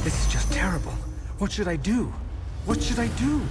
This is just terrible. What should I do? What should I do?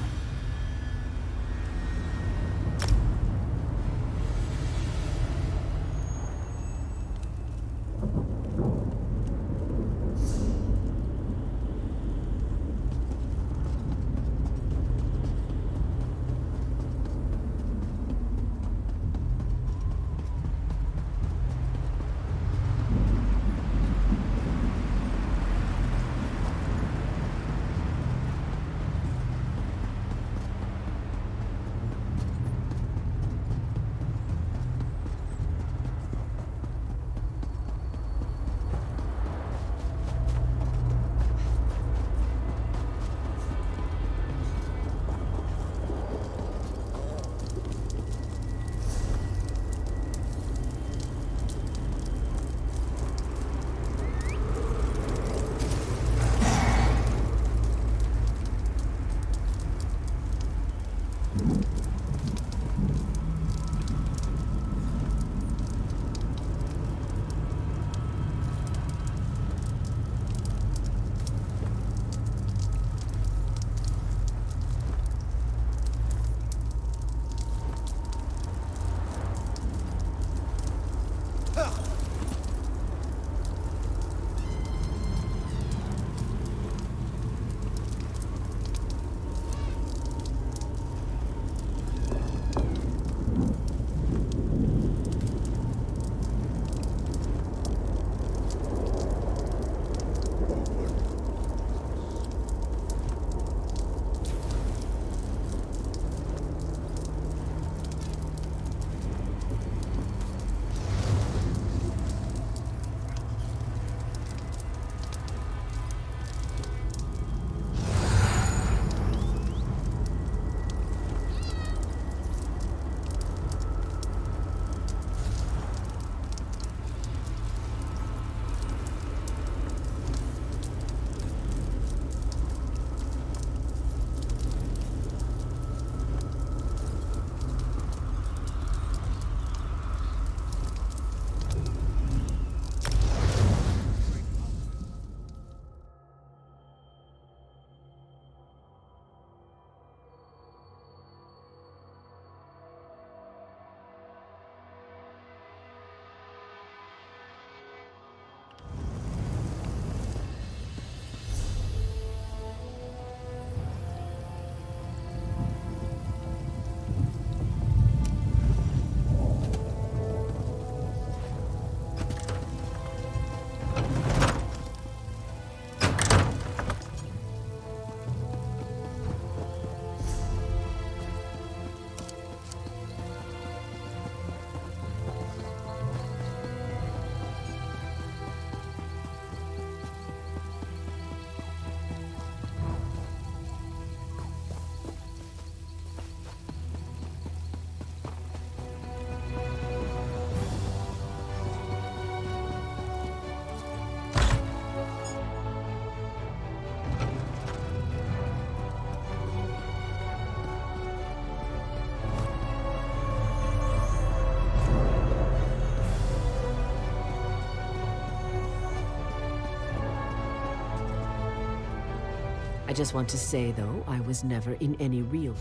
I just want to say, though, I was never in any real...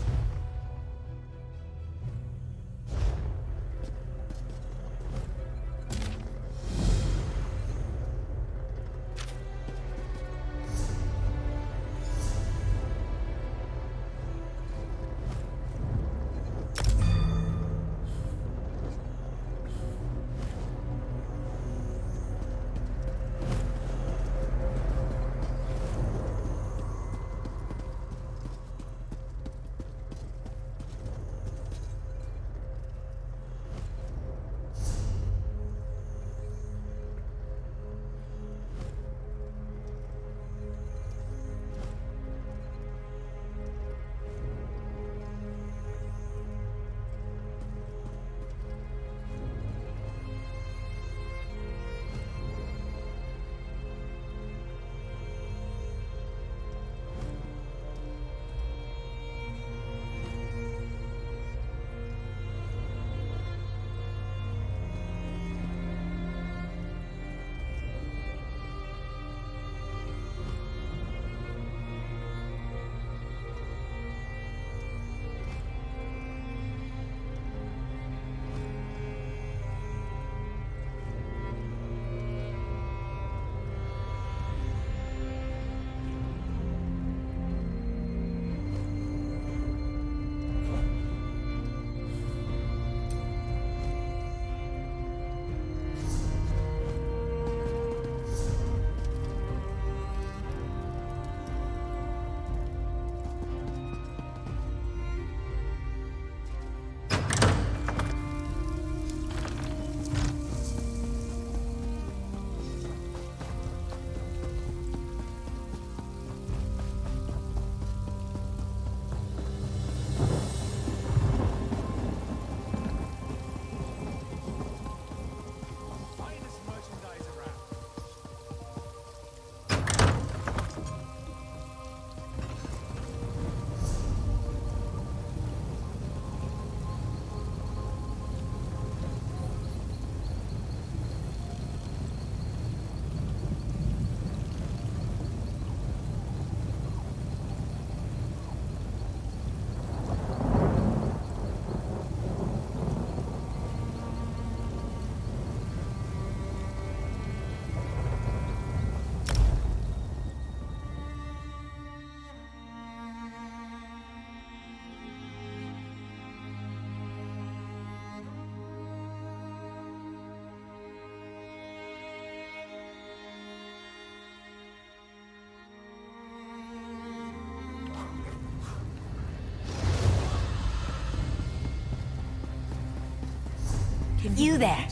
You there.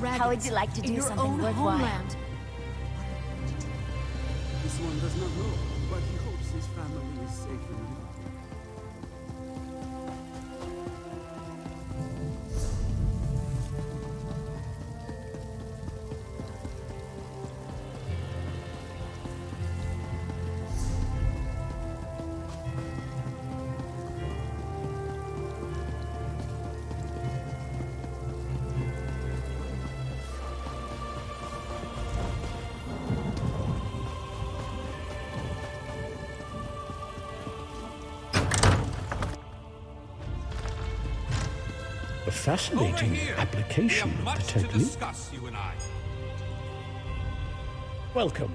How would you like to do something worthwhile? Homeland. This one does not know, but he hopes his family is safe and well. A fascinating application of the technique. Welcome.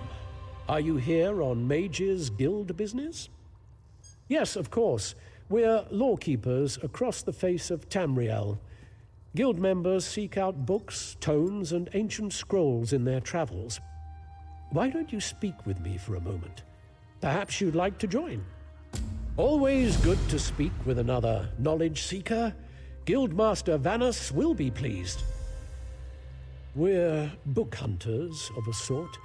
Are you here on Mage's Guild business? Yes, of course. We're lawkeepers across the face of Tamriel. Guild members seek out books, tomes, and ancient scrolls in their travels. Why don't you speak with me for a moment? Perhaps you'd like to join. Always good to speak with another knowledge seeker. Guildmaster Vanus will be pleased. We're book hunters of a sort.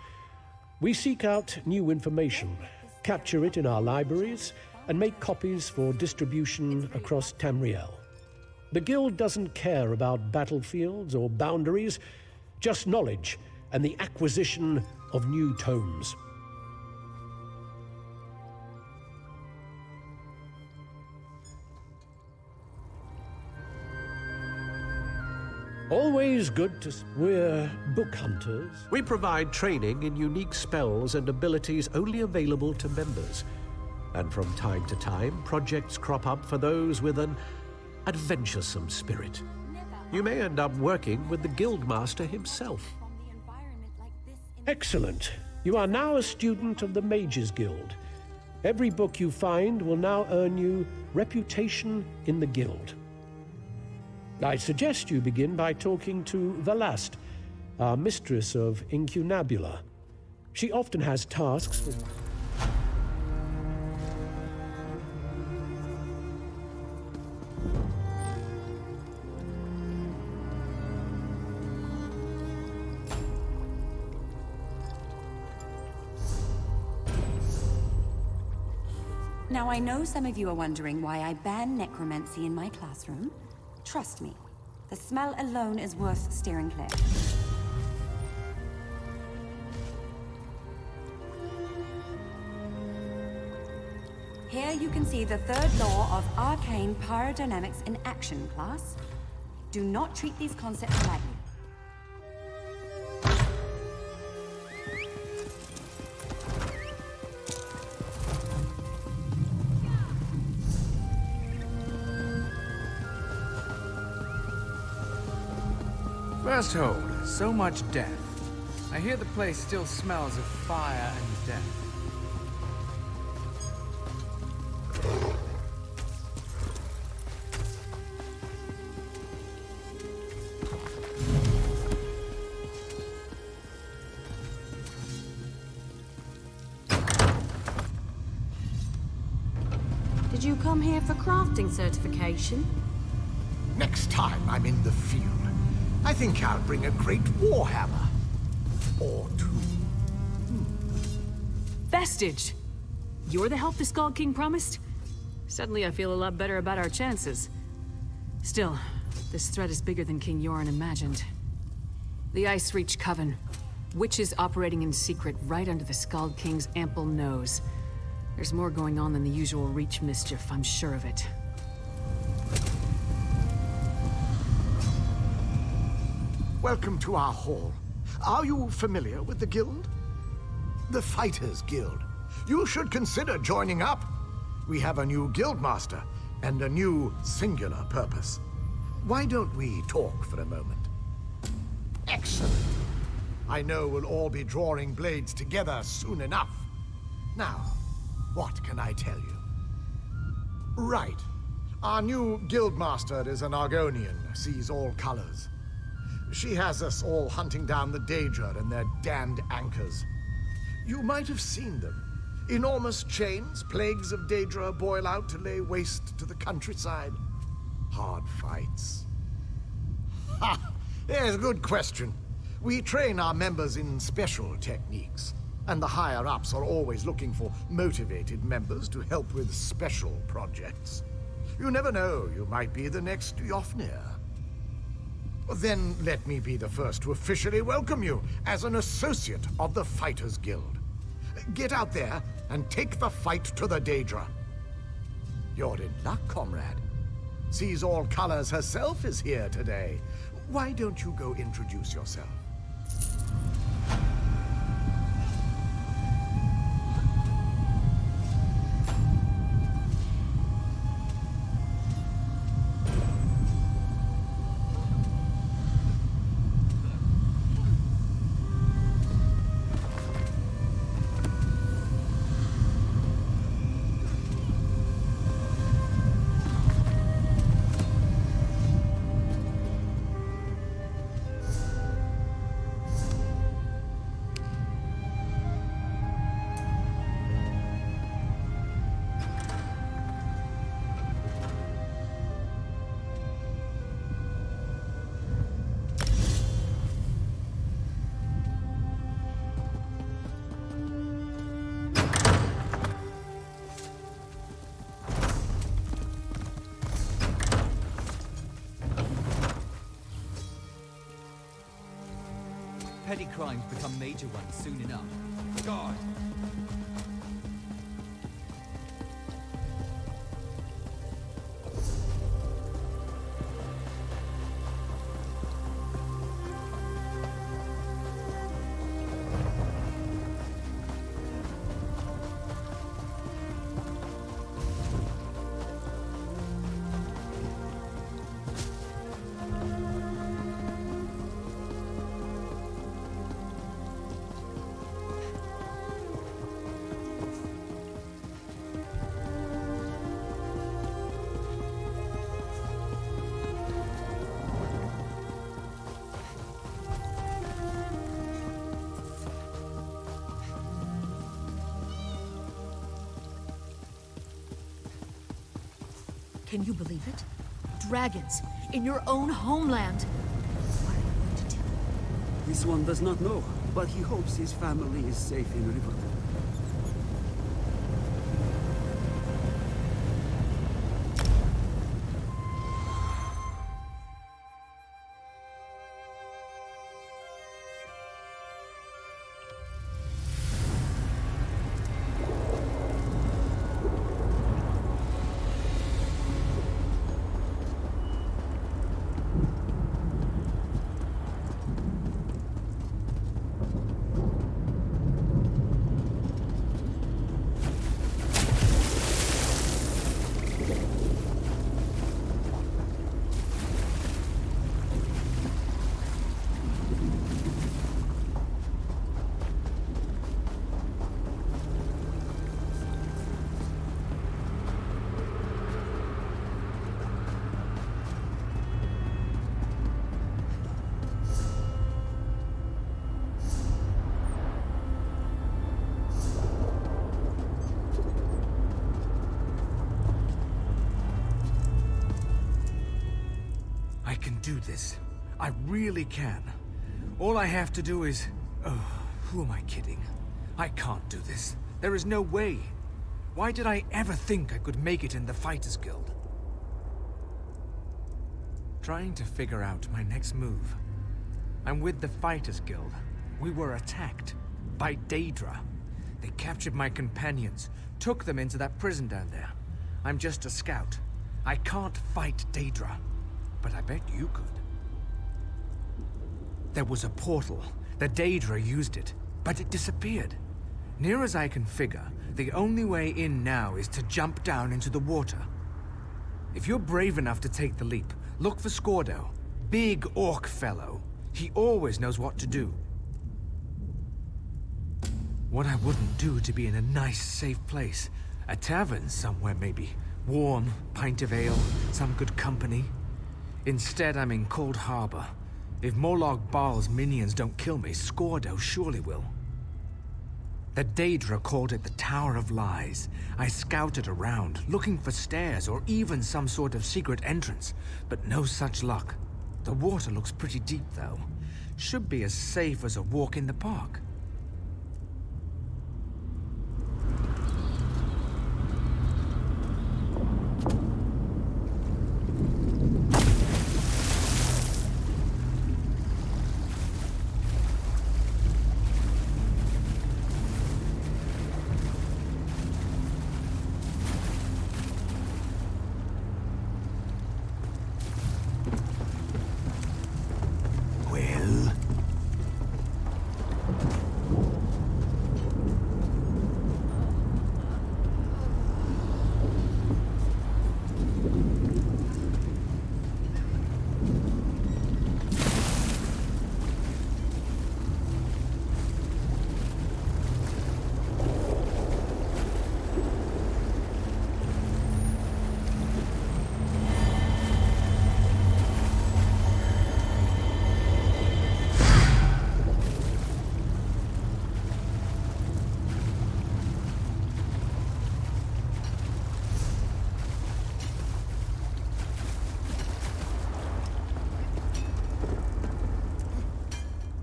We seek out new information, capture it in our libraries, and make copies for distribution across Tamriel. The Guild doesn't care about battlefields or boundaries, just knowledge and the acquisition of new tomes. Always good to... We're book hunters. We provide training in unique spells and abilities only available to members. And from time to time, projects crop up for those with an adventuresome spirit. You may end up working with the Guildmaster himself. Excellent. You are now a student of the Mages Guild. Every book you find will now earn you reputation in the Guild. I suggest you begin by talking to Valast, our mistress of Incunabula. She often has tasks with... Now, I know some of you are wondering why I ban necromancy in my classroom. Trust me, the smell alone is worth steering clear. Here you can see the third law of arcane pyrodynamics in action, class. Do not treat these concepts lightly. First hold, so much death. I hear the place still smells of fire and death. Did you come here for crafting certification? Next time I'm in the field, I think I'll bring a great warhammer. Or two. Vestige! You're the help the Skull King promised? Suddenly I feel a lot better about our chances. Still, this threat is bigger than King Yoren imagined. The Ice Reach Coven. Witches operating in secret right under the Skull King's ample nose. There's more going on than the usual Reach mischief, I'm sure of it. Welcome to our hall. Are you familiar with the guild? The Fighters Guild. You should consider joining up. We have a new guildmaster and a new singular purpose. Why don't we talk for a moment? Excellent. I know we'll all be drawing blades together soon enough. Now, what can I tell you? Right. Our new guildmaster is an Argonian, sees all colors. She has us all hunting down the Daedra and their damned anchors. You might have seen them. Enormous chains, plagues of Daedra boil out to lay waste to the countryside. Hard fights. Ha! Yes, good question. We train our members in special techniques, and the higher-ups are always looking for motivated members to help with special projects. You never know, you might be the next Yofnir. Then let me be the first to officially welcome you as an associate of the Fighters Guild. Get out there and take the fight to the Daedra. You're in luck, comrade. Sees all colors herself is here today. Why don't you go introduce yourself? Petty crimes become major ones soon enough. God! Can you believe it? Dragons, in your own homeland. What are you going to do? This one does not know, but he hopes his family is safe in Riverwood. I can do this. I really can. All I have to do is... Oh, who am I kidding? I can't do this. There is no way. Why did I ever think I could make it in the Fighters Guild? Trying to figure out my next move. I'm with the Fighters Guild. We were attacked by Daedra. They captured my companions, took them into that prison down there. I'm just a scout. I can't fight Daedra. But I bet you could. There was a portal. The Daedra used it, but it disappeared. Near as I can figure, the only way in now is to jump down into the water. If you're brave enough to take the leap, look for Scordo. Big orc fellow. He always knows what to do. What I wouldn't do to be in a nice, safe place. A tavern somewhere, maybe. Warm, pint of ale, some good company. Instead, I'm in Coldharbour. If Morlog Baal's minions don't kill me, Scordo surely will. The Daedra called it the Tower of Lies. I scouted around, looking for stairs or even some sort of secret entrance, but no such luck. The water looks pretty deep, though. Should be as safe as a walk in the park.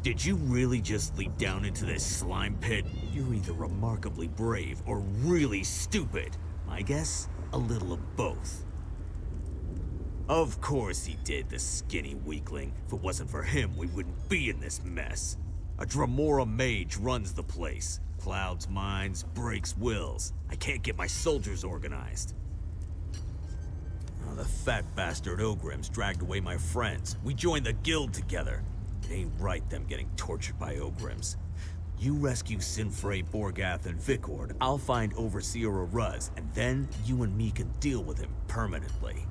Did you really just leap down into this slime pit? You're either remarkably brave or really stupid. My guess? A little of both. Of course he did, the skinny weakling. If it wasn't for him, we wouldn't be in this mess. A Dremora mage runs the place. Clouds minds, breaks wills. I can't get my soldiers organized. Oh, the fat bastard Ogrims dragged away my friends. We joined the guild together. It ain't right them getting tortured by Ogrims. You rescue Sinfrey, Borgath, and Vikord. I'll find Overseer Aruz, and then you and me can deal with him permanently.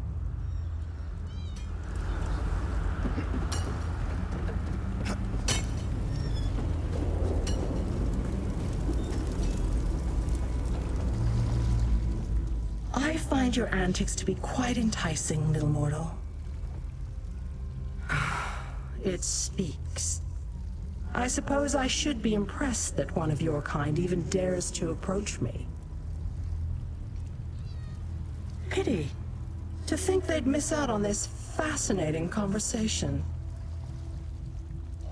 I find your antics to be quite enticing, little mortal. It speaks. I suppose I should be impressed that one of your kind even dares to approach me. Pity. To To think they'd miss out on this fascinating conversation.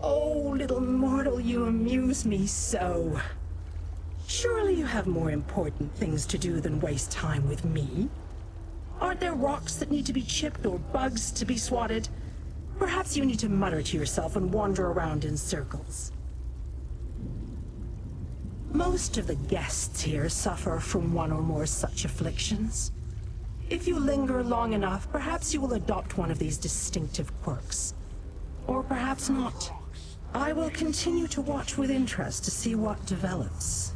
Oh, little mortal, you amuse me so. Surely you have more important things to do than waste time with me. Aren't there rocks that need to be chipped or bugs to be swatted? Perhaps you need to mutter to yourself and wander around in circles. Most of the guests here suffer from one or more such afflictions. If you linger long enough, perhaps you will adopt one of these distinctive quirks. Or perhaps not. I will continue to watch with interest to see what develops.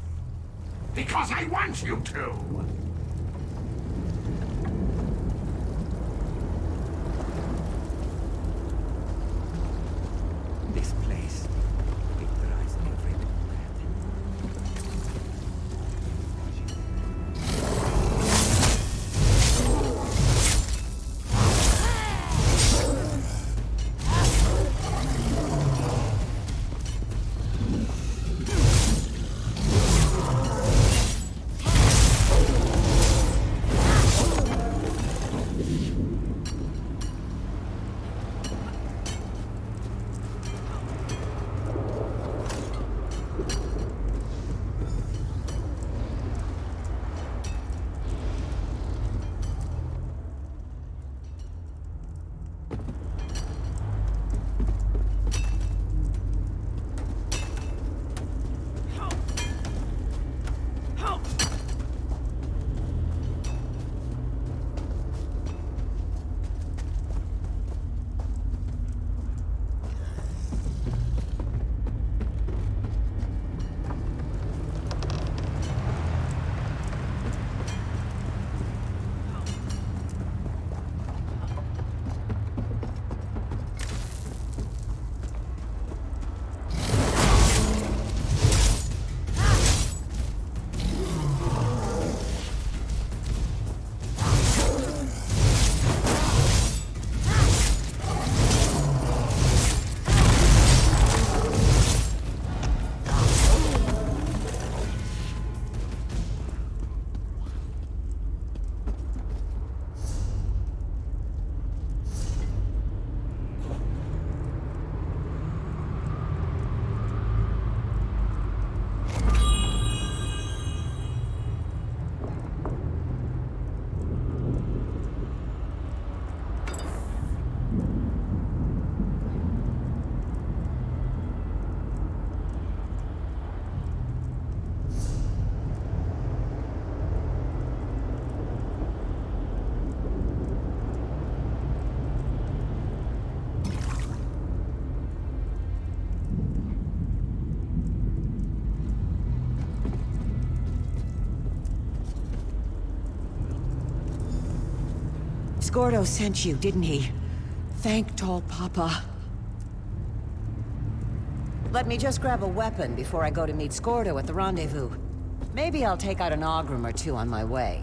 Because I want you to! This place, it drives me every bit Gordo sent you, didn't he? Thank Tall Papa. Let me just grab a weapon before I go to meet Scordo at the rendezvous. Maybe I'll take out an Ogrim or two on my way.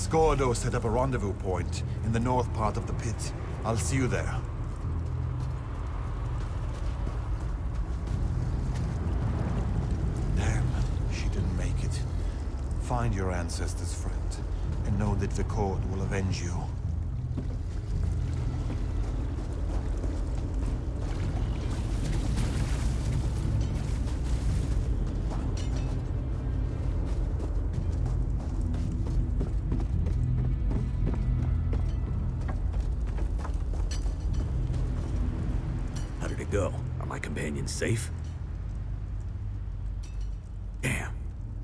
Scordo set up a rendezvous point in the north part of the pit. I'll see you there. Damn, she didn't make it. Find your ancestors, friend, and know that the Court will avenge you. How did it go? Are my companions safe? Damn.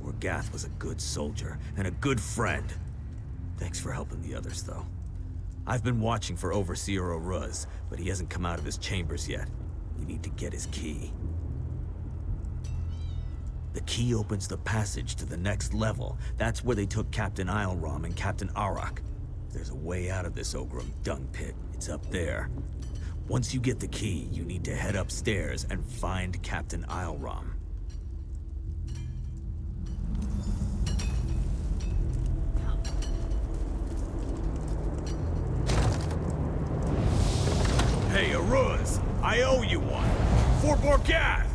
Orgath was a good soldier and a good friend. Thanks for helping the others, though. I've been watching for Overseer Oruz, but he hasn't come out of his chambers yet. We need to get his key. The key opens the passage to the next level. That's where they took Captain Isleram and Captain Arak. There's a way out of this Ogrim dung pit. It's up there. Once you get the key, you need to head upstairs and find Captain Isleram. Hey, Oruz! I owe you one! For Borgath!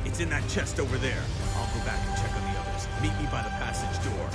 It's in that chest over there. I'll go back and check on the others. Meet me by the passage door.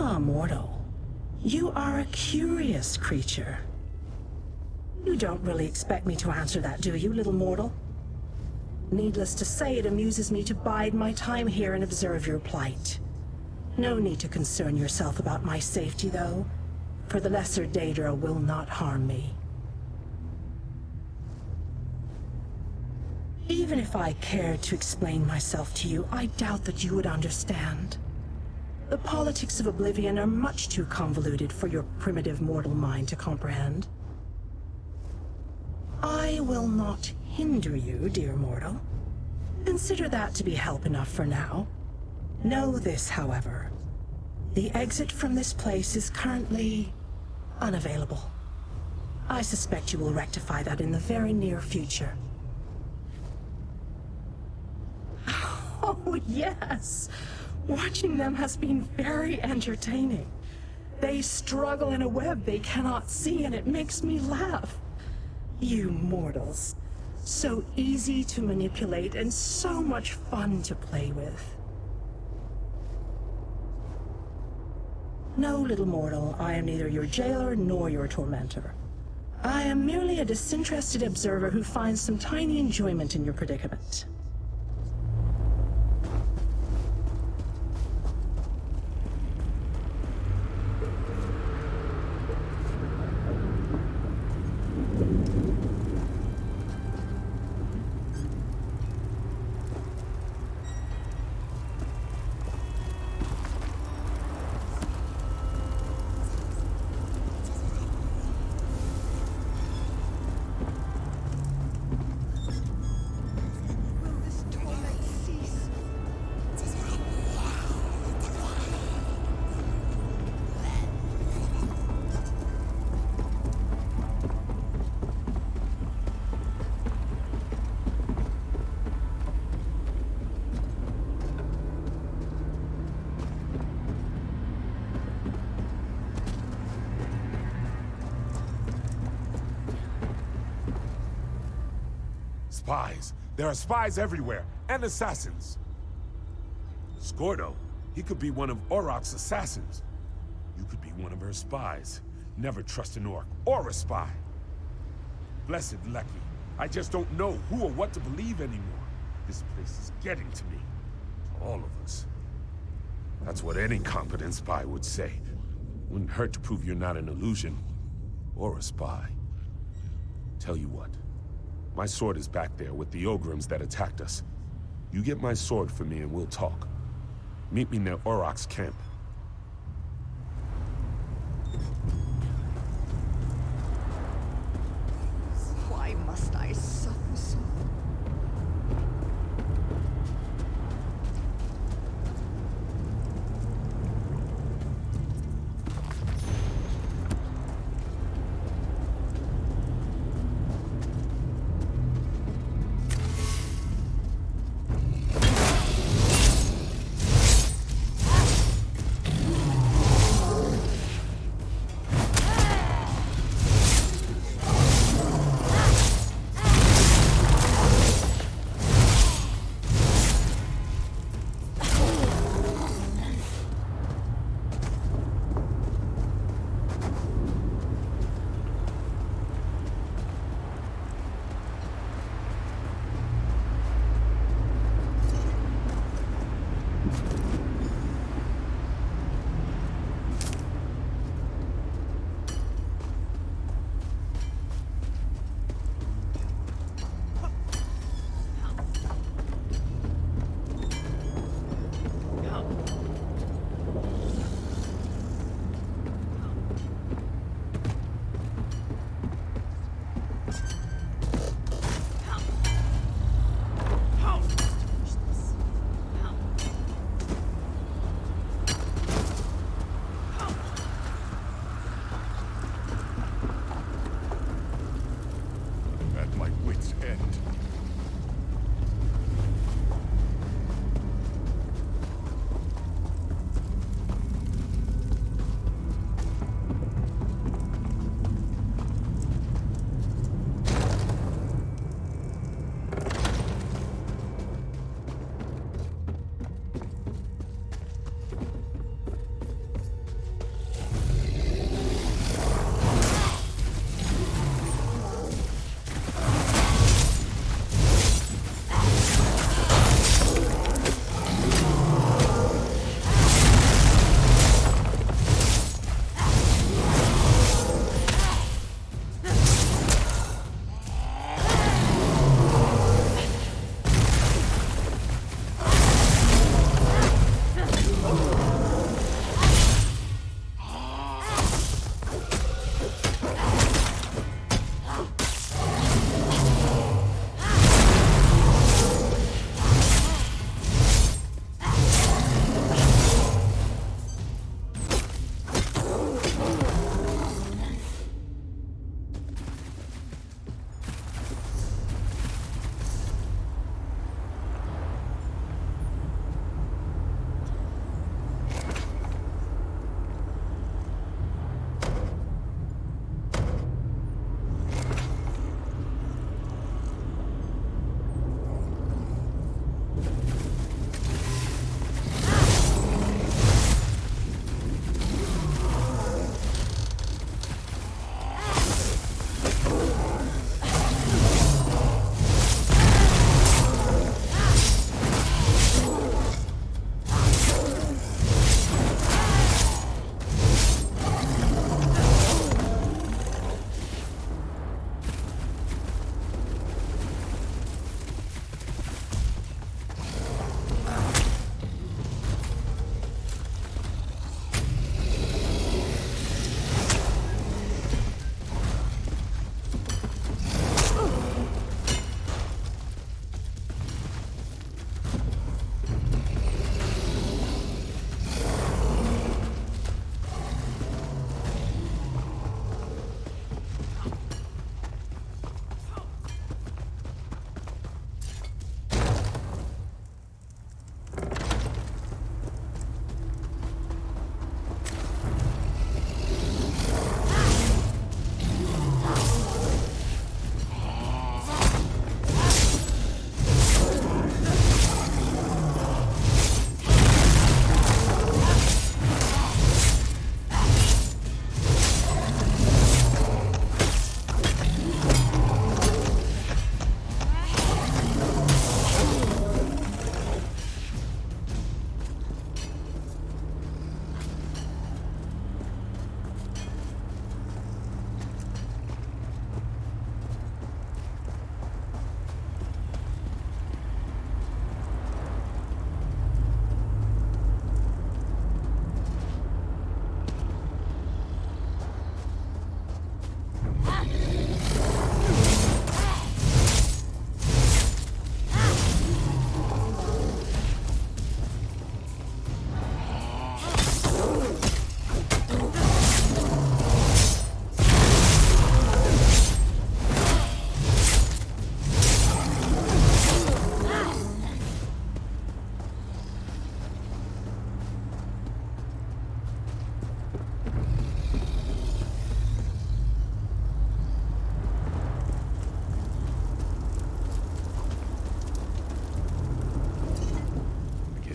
Ah, mortal. You are a curious creature. You don't really expect me to answer that, do you, little mortal? Needless to say, it amuses me to bide my time here and observe your plight. No need to concern yourself about my safety, though, for the lesser Daedra will not harm me. Even if I cared to explain myself to you, I doubt that you would understand. The politics of Oblivion are much too convoluted for your primitive mortal mind to comprehend. I will not hinder you, dear mortal. Consider that to be help enough for now. Know this, however. The exit from this place is currently unavailable. I suspect you will rectify that in the very near future. Oh, yes! Watching them has been very entertaining. They struggle in a web they cannot see, and it makes me laugh. You mortals. So easy to manipulate and so much fun to play with. No, little mortal, I am neither your jailer nor your tormentor. I am merely a disinterested observer who finds some tiny enjoyment in your predicament. Spies. There are spies everywhere, and assassins. Scordo, he could be one of Auroch's assassins. You could be one of her spies. Never trust an orc or a spy. Blessed Lecky, I just don't know who or what to believe anymore. This place is getting to me. To all of us. That's what any competent spy would say. Wouldn't hurt to prove you're not an illusion or a spy. Tell you what. My sword is back there with the Ogrims that attacked us. You get my sword for me and we'll talk. Meet me near Auroch's camp. Why must I suffer so?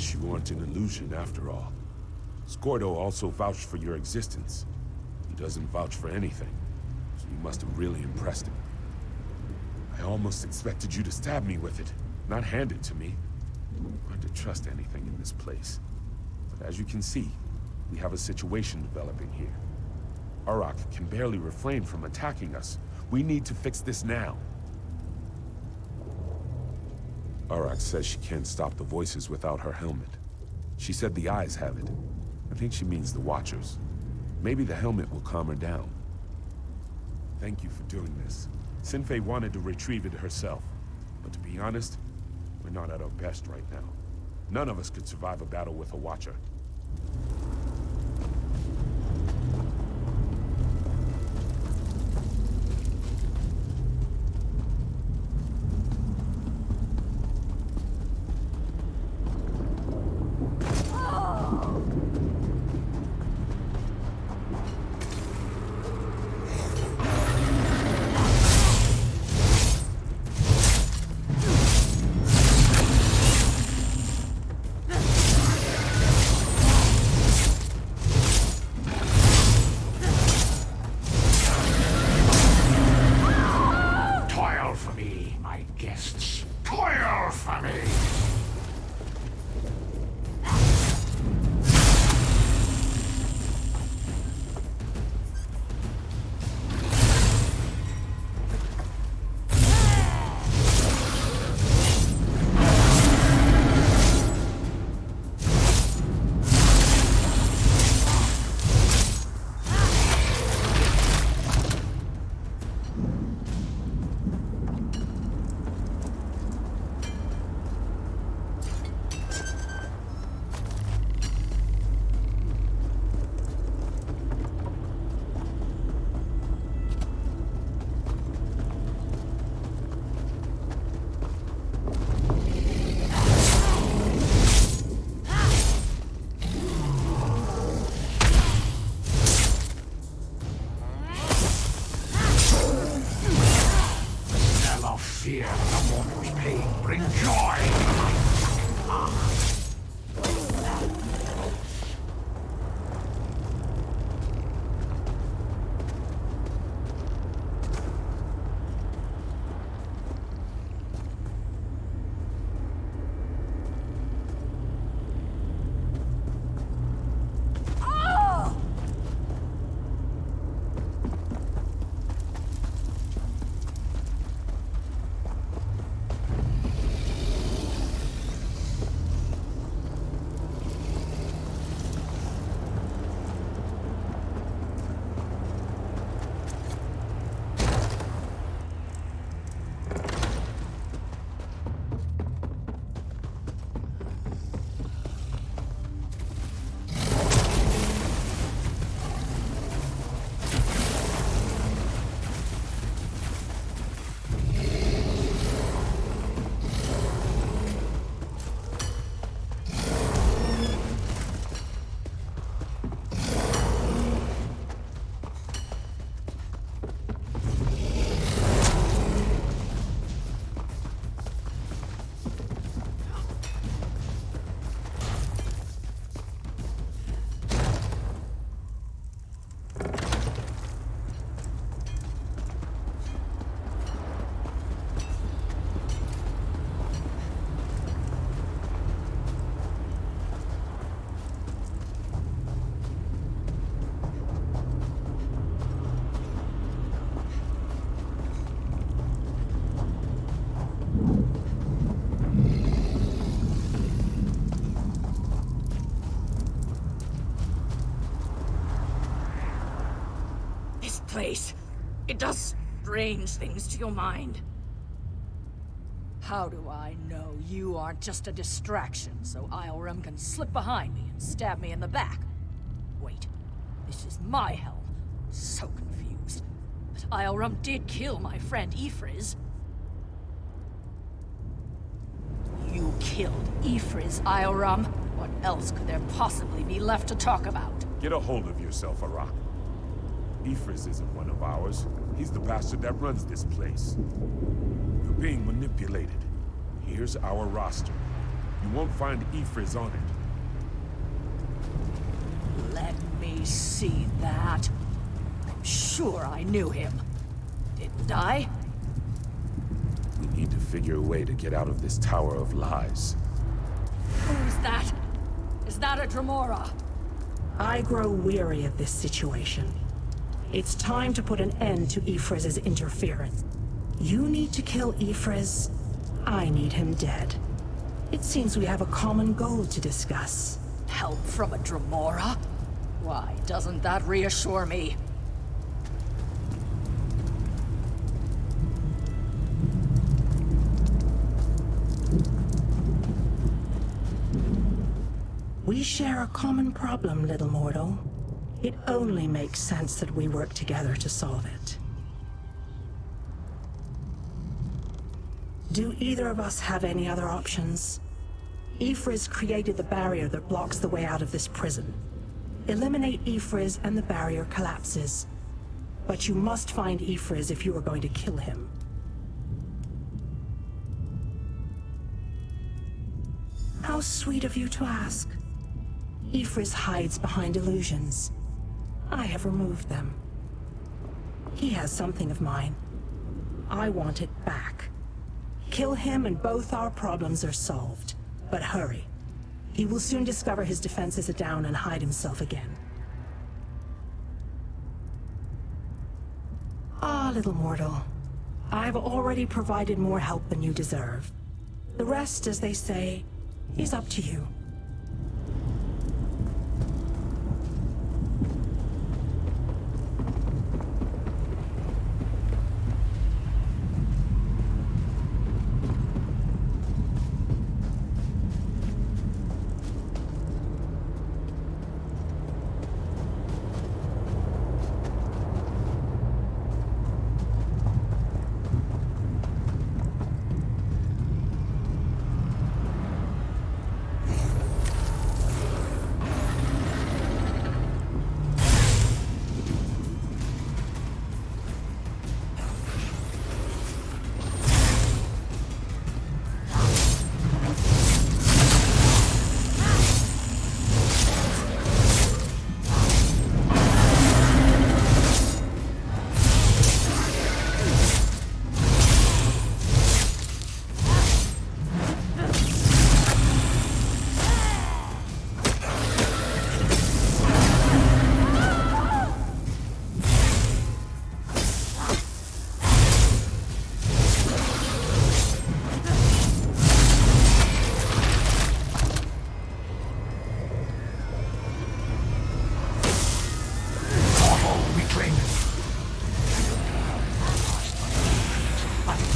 guess you aren't an illusion after all. Scordo also vouched for your existence. He doesn't vouch for anything, so you must have really impressed him. I almost expected you to stab me with it, not hand it to me. Hard to trust anything in this place. But as you can see, we have a situation developing here. Auroch can barely refrain from attacking us. We need to fix this now. Auroch says she can't stop the voices without her helmet. She said the eyes have it. I think she means the Watchers. Maybe the helmet will calm her down. Thank you for doing this. Sinfei wanted to retrieve it herself. But to be honest, we're not at our best right now. None of us could survive a battle with a Watcher. Fear the mortal's pain, bring joy! Place. It does strange things to your mind. How do I know you aren't just a distraction so Iorum can slip behind me and stab me in the back? Wait, this is my hell. So confused. But Iorum did kill my friend Ifriz. You killed Ifriz, Iorum. What else could there possibly be left to talk about? Get a hold of yourself, Auroch. Ifriz isn't one of ours. He's the bastard that runs this place. You're being manipulated. Here's our roster. You won't find Ifris on it. Let me see that. I'm sure I knew him. Didn't I? We need to figure a way to get out of this tower of lies. Who's that? Is that a Dremora? I grow weary of this situation. It's time to put an end to Ifris's interference. You need to kill Ifris. I need him dead. It seems we have a common goal to discuss. Help from a Dremora? Why, doesn't that reassure me? We share a common problem, little mortal. It only makes sense that we work together to solve it. Do either of us have any other options? Ifris created the barrier that blocks the way out of this prison. Eliminate Ifris and the barrier collapses. But you must find Ifris if you are going to kill him. How sweet of you to ask. Ifris hides behind illusions. I have removed them. He has something of mine. I want it back. Kill him and both our problems are solved. But hurry. He will soon discover his defenses are down and hide himself again. Ah, little mortal. I've already provided more help than you deserve. The rest, as they say, is up to you.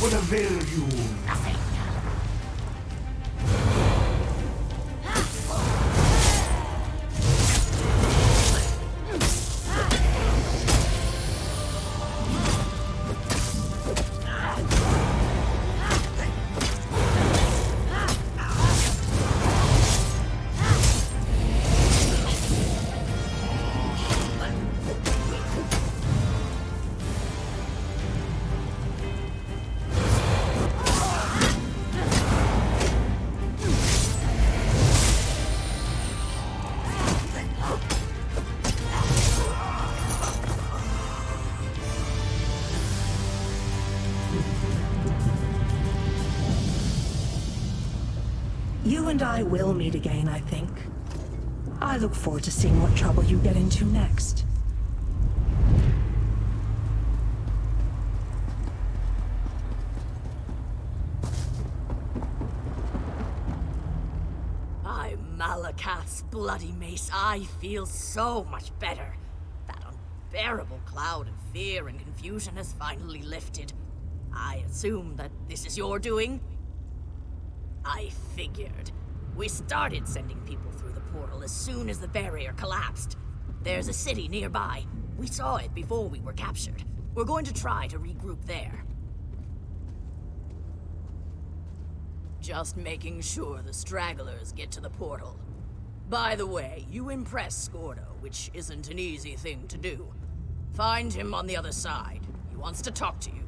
Would avail you nothing. You and I will meet again, I think. I look forward to seeing what trouble you get into next. By Malakath's bloody mace, I feel so much better. That unbearable cloud of fear and confusion has finally lifted. I assume that this is your doing? I figured. We started sending people through the portal as soon as the barrier collapsed. There's a city nearby. We saw it before we were captured. We're going to try to regroup there. Just making sure the stragglers get to the portal. By the way, you impressed Scordo, which isn't an easy thing to do. Find him on the other side. He wants to talk to you.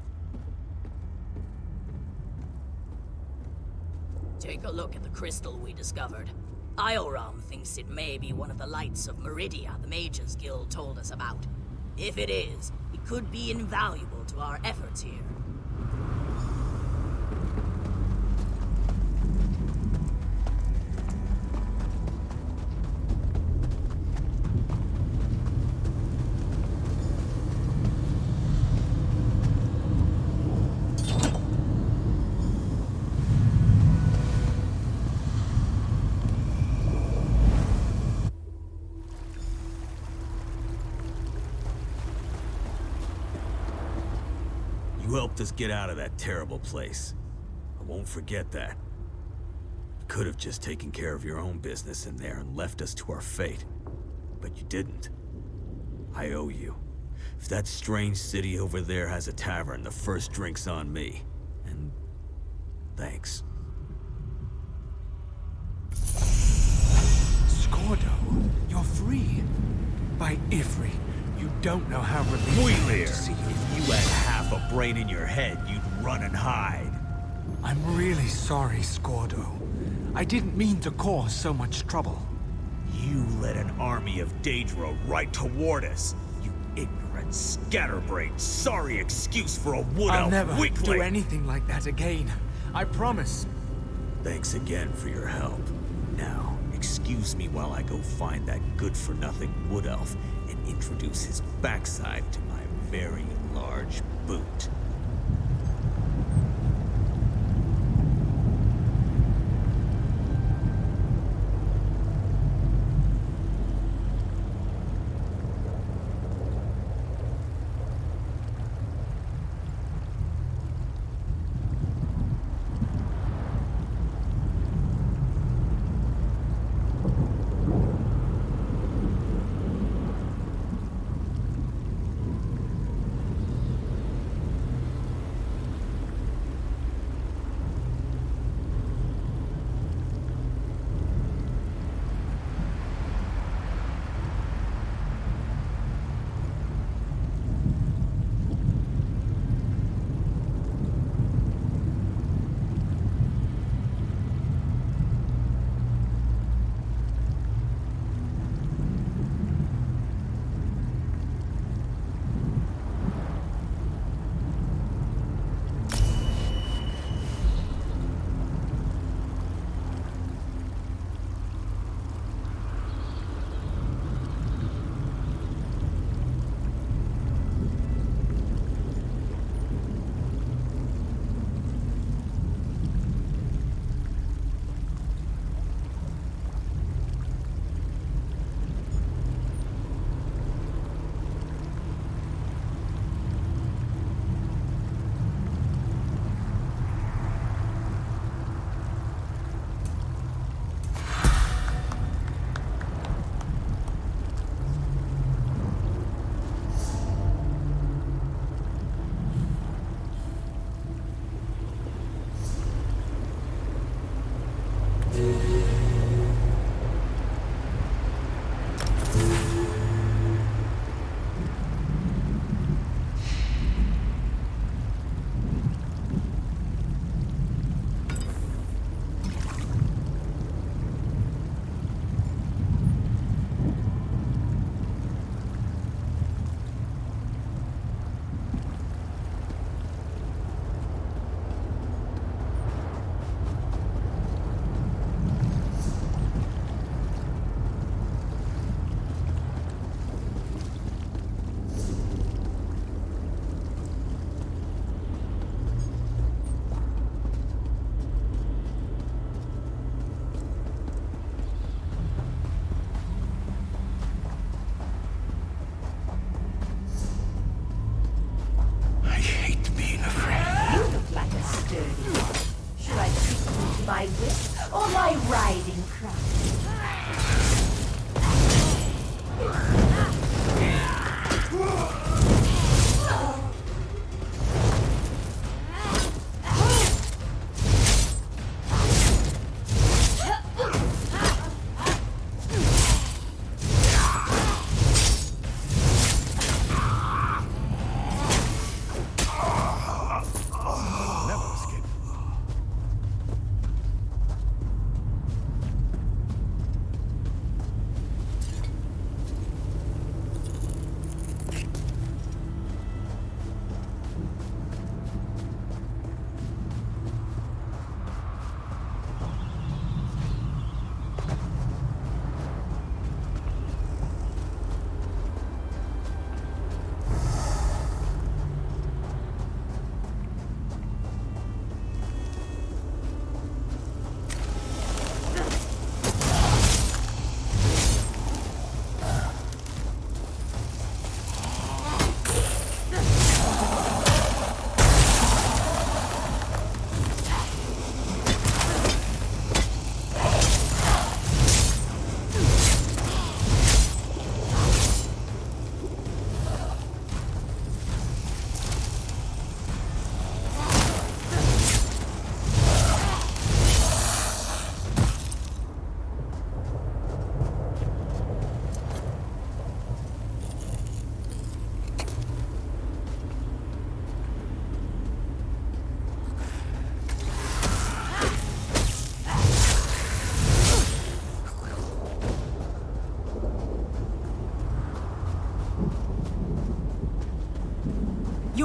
Take a look at the crystal we discovered. Ioram thinks it may be one of the lights of Meridia the Mages Guild told us about. If it is, it could be invaluable to our efforts here. You helped us get out of that terrible place. I won't forget that. You could have just taken care of your own business in there and left us to our fate. But you didn't. I owe you. If that strange city over there has a tavern, the first drink's on me. And thanks. Scordo, you're free. By Ivry, you don't know how relieved I am to see you. If you had half a brain in your head, you'd run and hide. I'm really sorry, Scordo. I didn't mean to cause so much trouble. You led an army of Daedra right toward us. You ignorant, scatterbrained, sorry excuse for a wood I'll elf never weakling. do anything like that again. I promise. Thanks again for your help. Now, excuse me while I go find that good-for-nothing wood elf and introduce his backside to my very large boot. My whip or my riding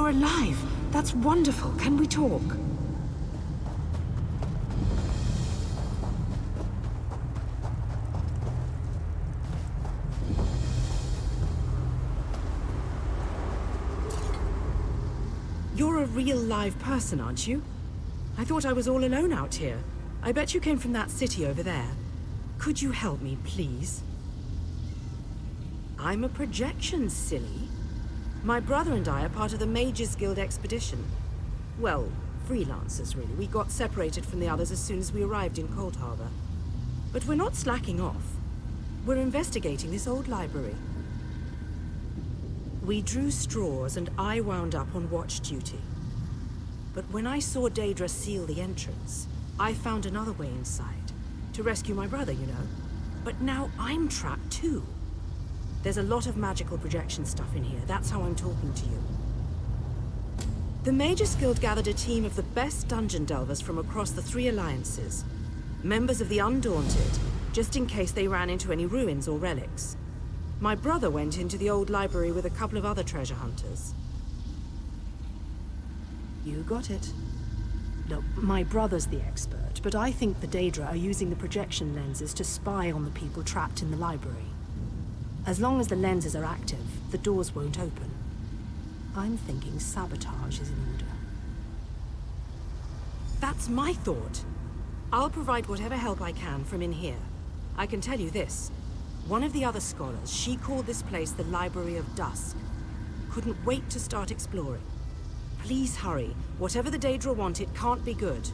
You're alive. That's wonderful. Can we talk? You're a real live person, aren't you? I thought I was all alone out here. I bet you came from that city over there. Could you help me, please? I'm a projection, silly. My brother and I are part of the Mages Guild expedition. Well, freelancers, really. We got separated from the others as soon as we arrived in Coldharbour. But we're not slacking off. We're investigating this old library. We drew straws and I wound up on watch duty. But when I saw Daedra seal the entrance, I found another way inside. To rescue my brother, you know. But now I'm trapped too. There's a lot of magical projection stuff in here. That's how I'm talking to you. The Mages Guild gathered a team of the best dungeon delvers from across the 3 alliances. Members of the Undaunted, just in case they ran into any ruins or relics. My brother went into the old library with a couple of other treasure hunters. You got it. Look, my brother's the expert, but I think the Daedra are using the projection lenses to spy on the people trapped in the library. As long as the lenses are active, the doors won't open. I'm thinking sabotage is in order. That's my thought. I'll provide whatever help I can from in here. I can tell you this. One of the other scholars, she called this place the Library of Dusk. Couldn't wait to start exploring. Please hurry. Whatever the Daedra want, it can't be good.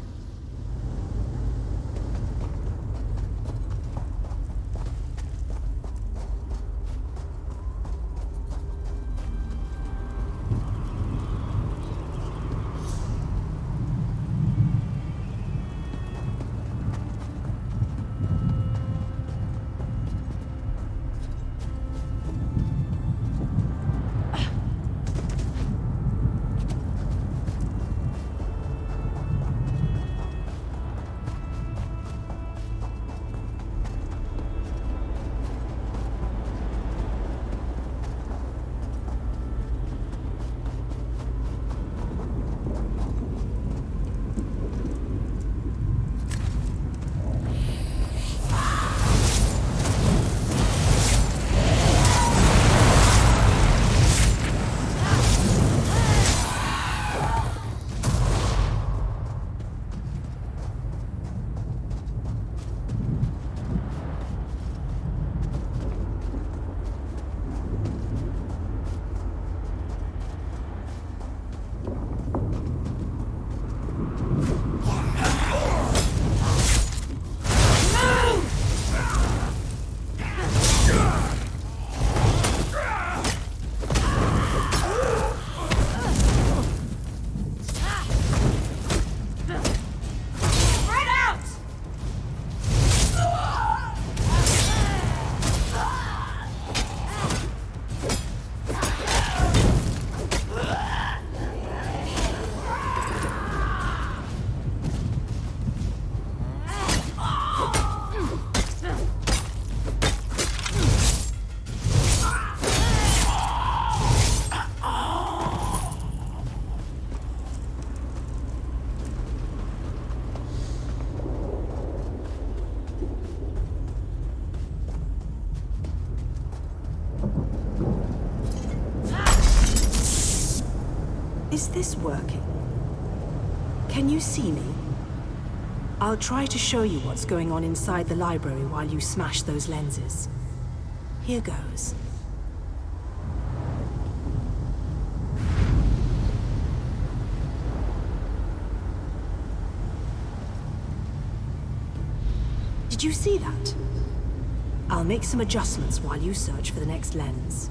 Is this working? Can you see me? I'll try to show you what's going on inside the library while you smash those lenses. Here goes. Did you see that? I'll make some adjustments while you search for the next lens.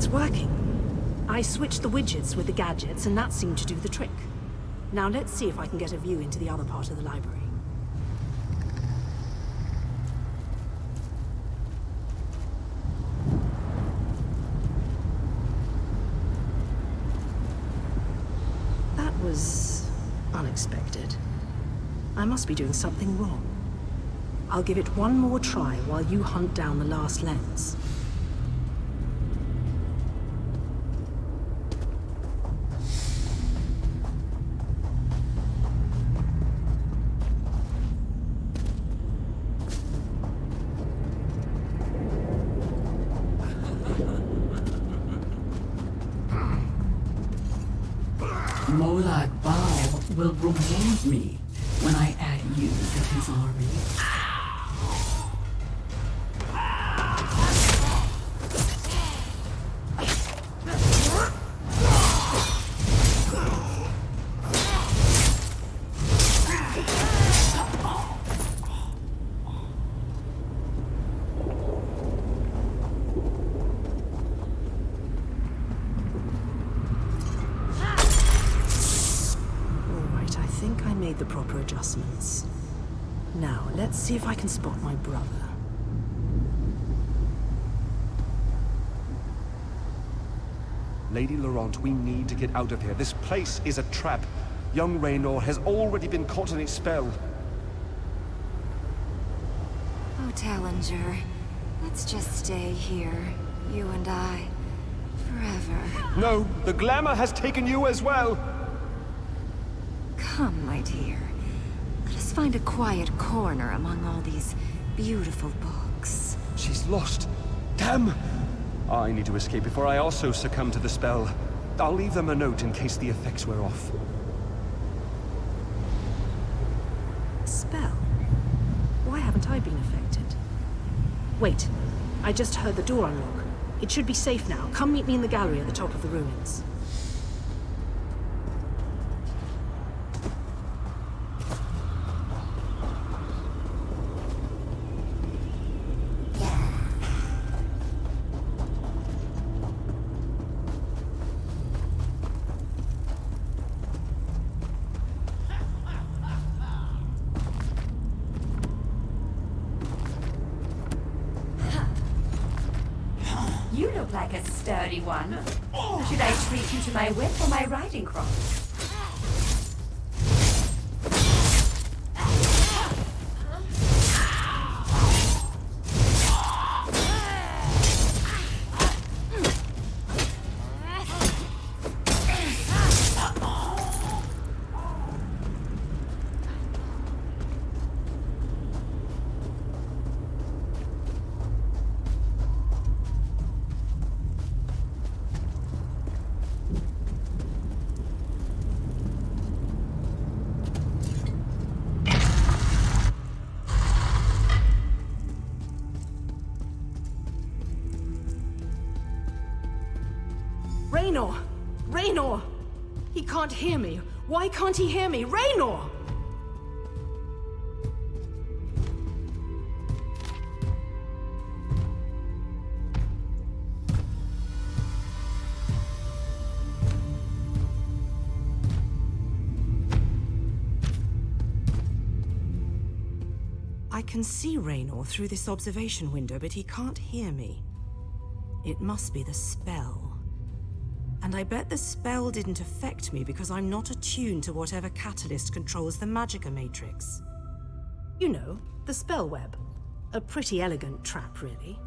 It's working. I switched the widgets with the gadgets, and that seemed to do the trick. Now let's see if I can get a view into the other part of the library. That was unexpected. I must be doing something wrong. I'll give it one more try while you hunt down the last lens. Molag Bal will reward me when I add you to his army. The proper adjustments. Now, let's see if I can spot my brother. Lady Laurent, we need to get out of here. This place is a trap. Young Raynor has already been caught in a spell. Oh, Tallinger, let's just stay here, you and I, forever. No, the glamour has taken you as well. Come, my dear. Let us find a quiet corner among all these beautiful books. She's lost. Damn! I need to escape before I also succumb to the spell. I'll leave them a note in case the effects wear off. Spell? Why haven't I been affected? Wait, I just heard the door unlock. It should be safe now. Come meet me in the gallery at the top of the ruins. You look like a sturdy one. Should I treat you to my whip or my riding crop? Raynor! Raynor! He can't hear me. Why can't he hear me? Raynor! I can see Raynor through this observation window, but he can't hear me. It must be the spell. And I bet the spell didn't affect me because I'm not attuned to whatever catalyst controls the Magicka Matrix. You know, the spell web. A pretty elegant trap, really.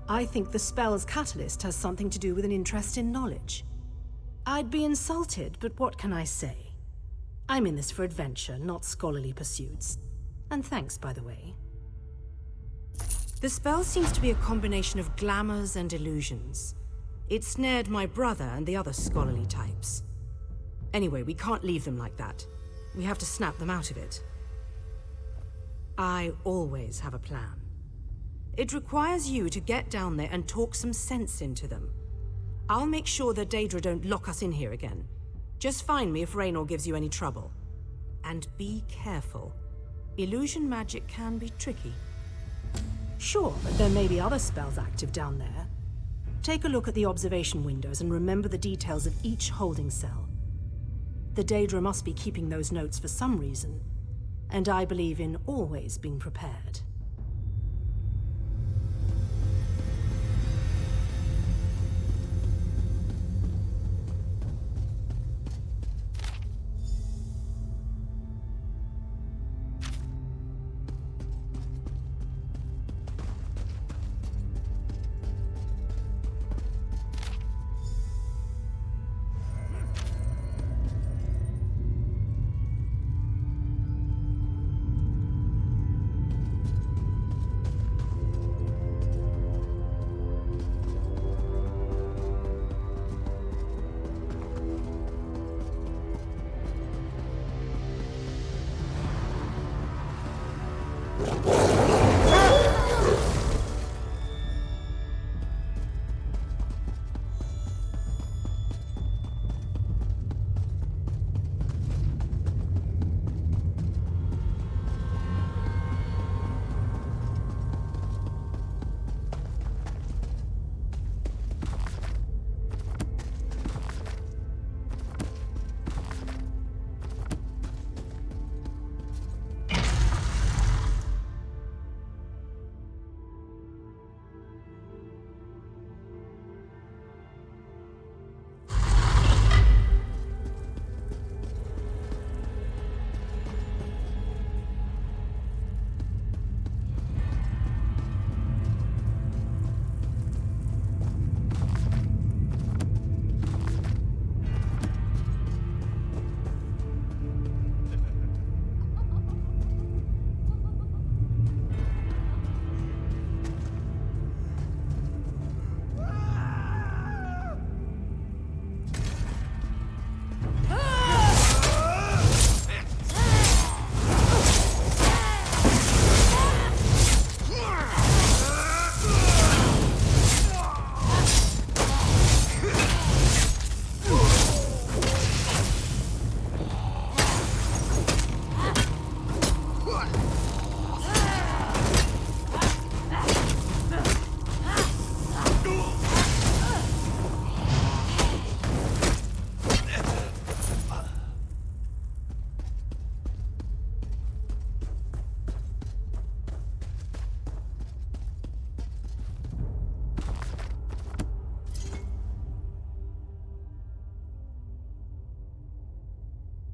I think the spell's catalyst has something to do with an interest in knowledge. I'd be insulted, but what can I say? I'm in this for adventure, not scholarly pursuits. And thanks, by the way. The spell seems to be a combination of glamours and illusions. It snared my brother and the other scholarly types. Anyway, we can't leave them like that. We have to snap them out of it. I always have a plan. It requires you to get down there and talk some sense into them. I'll make sure the Daedra don't lock us in here again. Just find me if Raynor gives you any trouble. And be careful. Illusion magic can be tricky. Sure, but there may be other spells active down there. Take a look at the observation windows and remember the details of each holding cell. The Daedra must be keeping those notes for some reason, and I believe in always being prepared.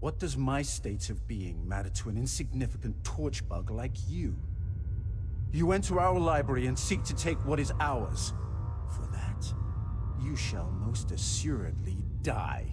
What does my state of being matter to an insignificant torchbug like you? You enter our library and seek to take what is ours. For that, you shall most assuredly die.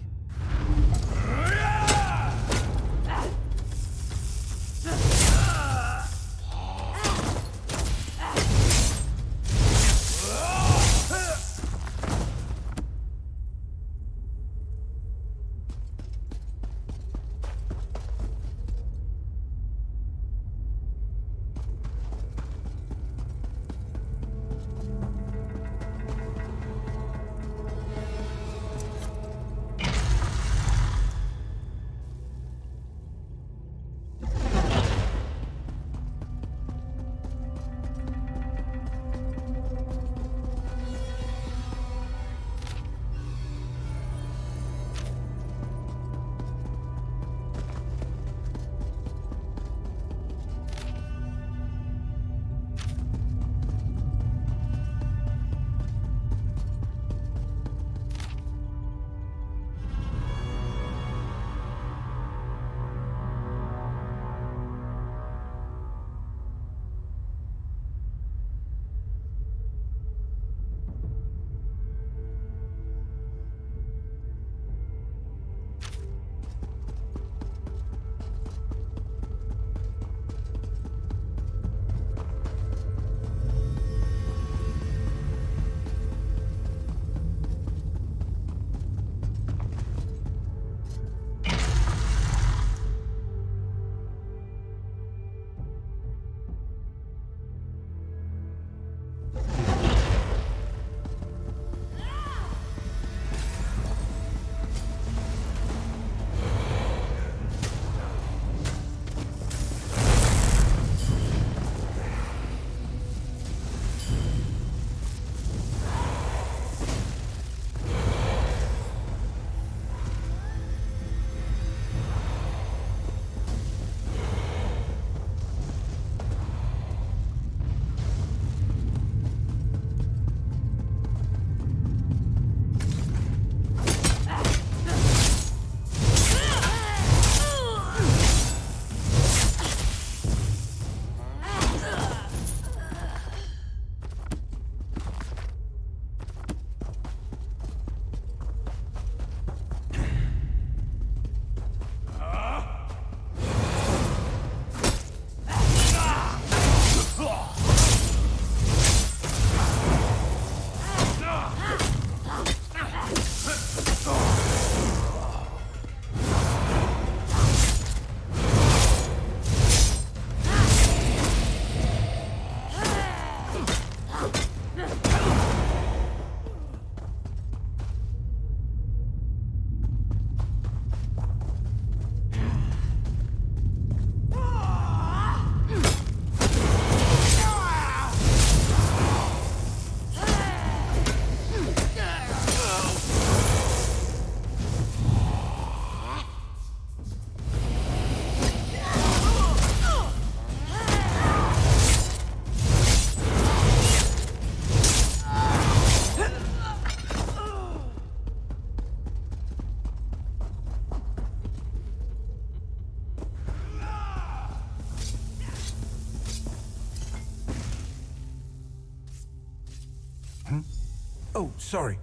Oh, sorry.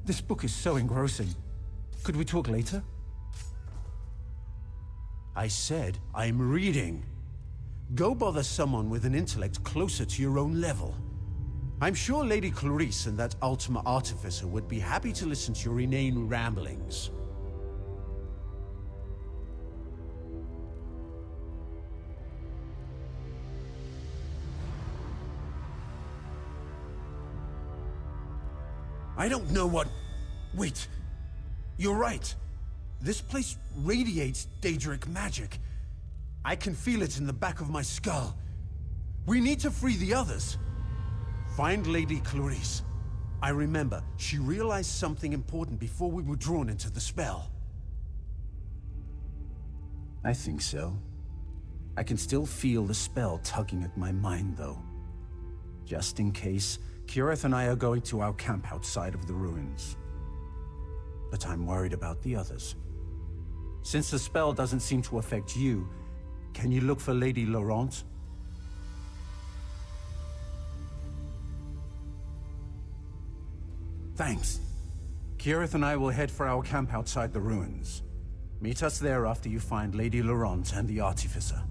This book is so engrossing. Could we talk later? I said I'm reading. Go bother someone with an intellect closer to your own level. I'm sure Lady Clarice and that Ultima Artificer would be happy to listen to your inane ramblings. I don't know what... Wait. You're right. This place radiates Daedric magic. I can feel it in the back of my skull. We need to free the others. Find Lady Clarice. I remember, she realized something important before we were drawn into the spell. I think so. I can still feel the spell tugging at my mind, though. Just in case, Kirith and I are going to our camp outside of the ruins. But I'm worried about the others. Since the spell doesn't seem to affect you, can you look for Lady Laurent? Thanks. Kirith and I will head for our camp outside the ruins. Meet us there after you find Lady Laurent and the Artificer.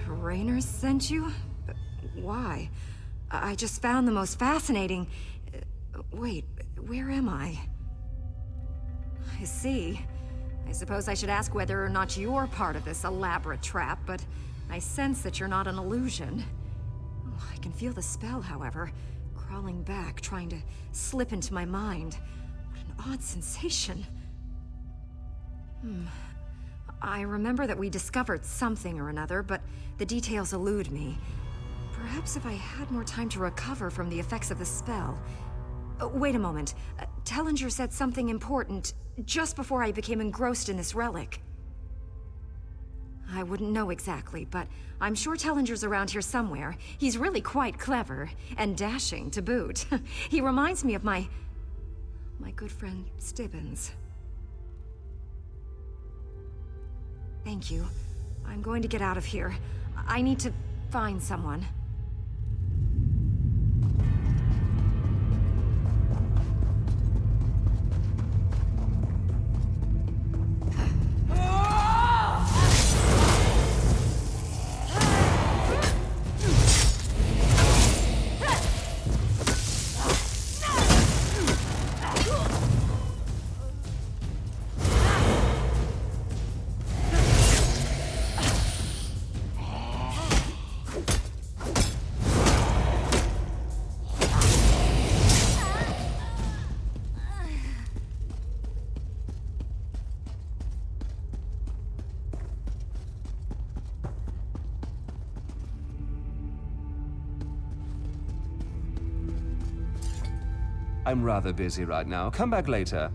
Raynor sent you? Why? I just found the most fascinating... Wait, where am I? I see. I suppose I should ask whether or not you're part of this elaborate trap, but I sense that you're not an illusion. Oh, I can feel the spell, however, crawling back, trying to slip into my mind. What an odd sensation. I remember that we discovered something or another, but the details elude me. Perhaps if I had more time to recover from the effects of the spell... wait a moment. Tellinger said something important just before I became engrossed in this relic. I wouldn't know exactly, but I'm sure Tellinger's around here somewhere. He's really quite clever, and dashing to boot. He reminds me of my good friend Stibbins. Thank you. I'm going to get out of here. I need to find someone. I'm rather busy right now. Come back later.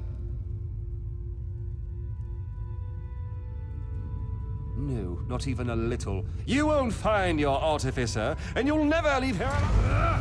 No, not even a little. You won't find your artificer, and you'll never leave here.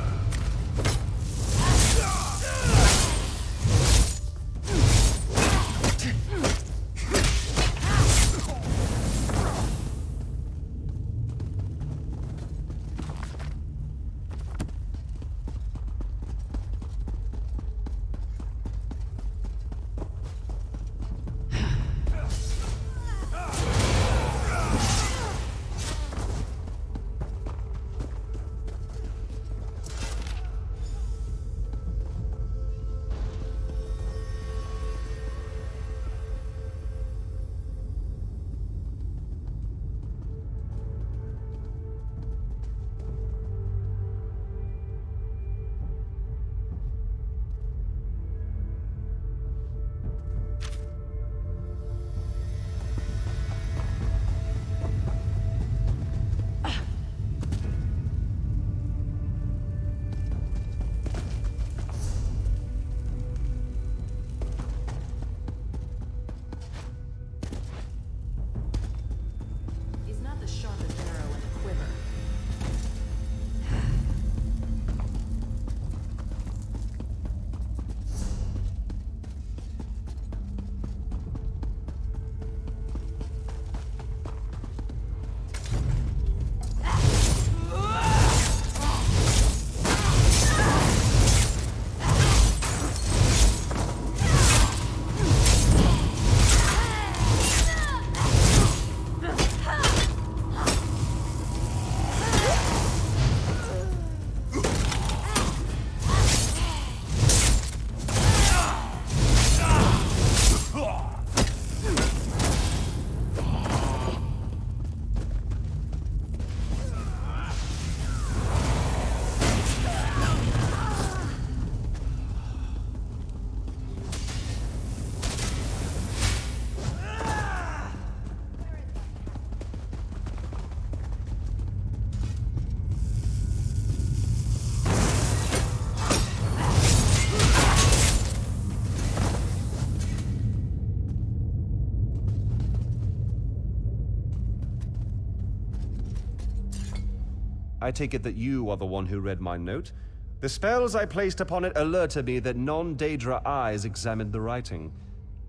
I take it that you are the one who read my note. The spells I placed upon it alerted me that non-Daedra eyes examined the writing.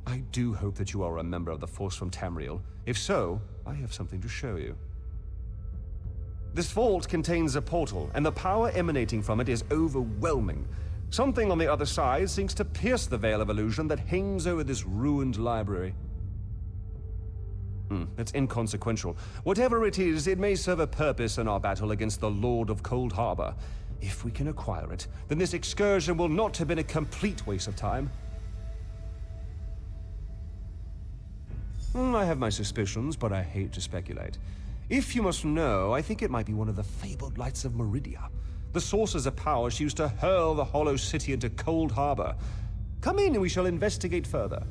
I do hope that you are a member of the force from Tamriel. If so, I have something to show you. This vault contains a portal, and the power emanating from it is overwhelming. Something on the other side seems to pierce the veil of illusion that hangs over this ruined library. It's inconsequential. Whatever it is, it may serve a purpose in our battle against the Lord of Coldharbour. If we can acquire it, then this excursion will not have been a complete waste of time. I have my suspicions, but I hate to speculate. If you must know, I think it might be one of the fabled lights of Meridia, the sources of power she used to hurl the Hollow City into Coldharbour. Come in and we shall investigate further.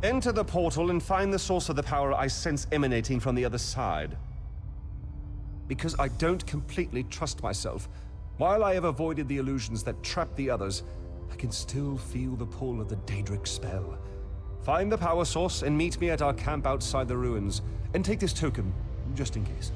Enter the portal and find the source of the power I sense emanating from the other side. Because I don't completely trust myself, while I have avoided the illusions that trap the others, I can still feel the pull of the Daedric spell. Find the power source and meet me at our camp outside the ruins, and take this token, just in case.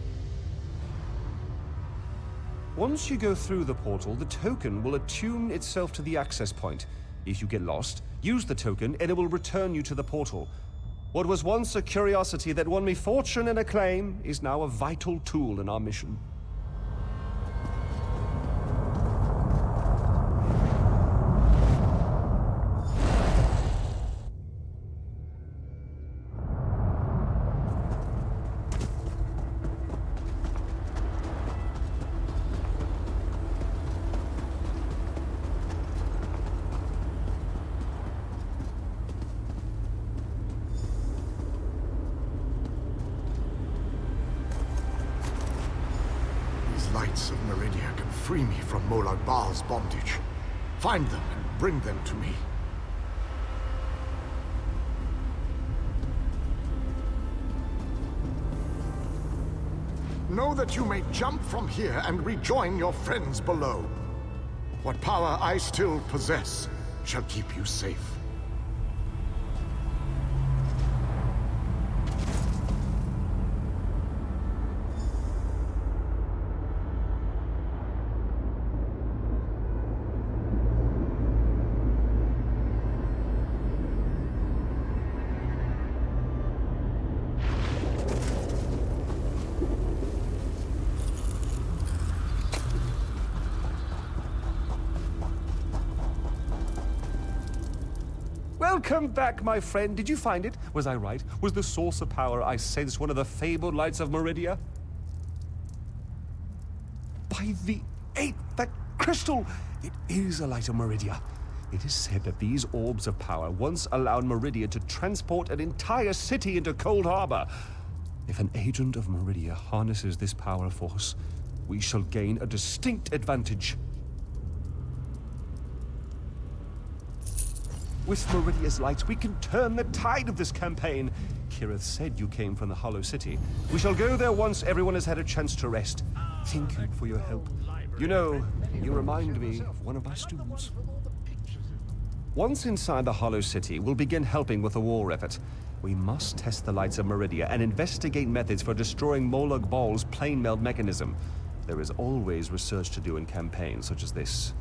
Once you go through the portal, the token will attune itself to the access point. If you get lost, use the token and it will return you to the portal. What was once a curiosity that won me fortune and acclaim is now a vital tool in our mission. Lights of Meridia can free me from Molag Bal's bondage. Find them and bring them to me. Know that you may jump from here and rejoin your friends below. What power I still possess shall keep you safe. Welcome back, my friend. Did you find it? Was I right? Was the source of power I sensed one of the fabled lights of Meridia? By the ape, that crystal! It is a light of Meridia. It is said that these orbs of power once allowed Meridia to transport an entire city into Coldharbour. If an agent of Meridia harnesses this power force, we shall gain a distinct advantage. With Meridia's lights, we can turn the tide of this campaign. Kirith said you came from the Hollow City. We shall go there once everyone has had a chance to rest. Thank you for your help. You know, you remind me of one of my students. Once inside the Hollow City, we'll begin helping with the war effort. We must test the lights of Meridia and investigate methods for destroying Molag Bal's plane meld mechanism. There is always research to do in campaigns such as this.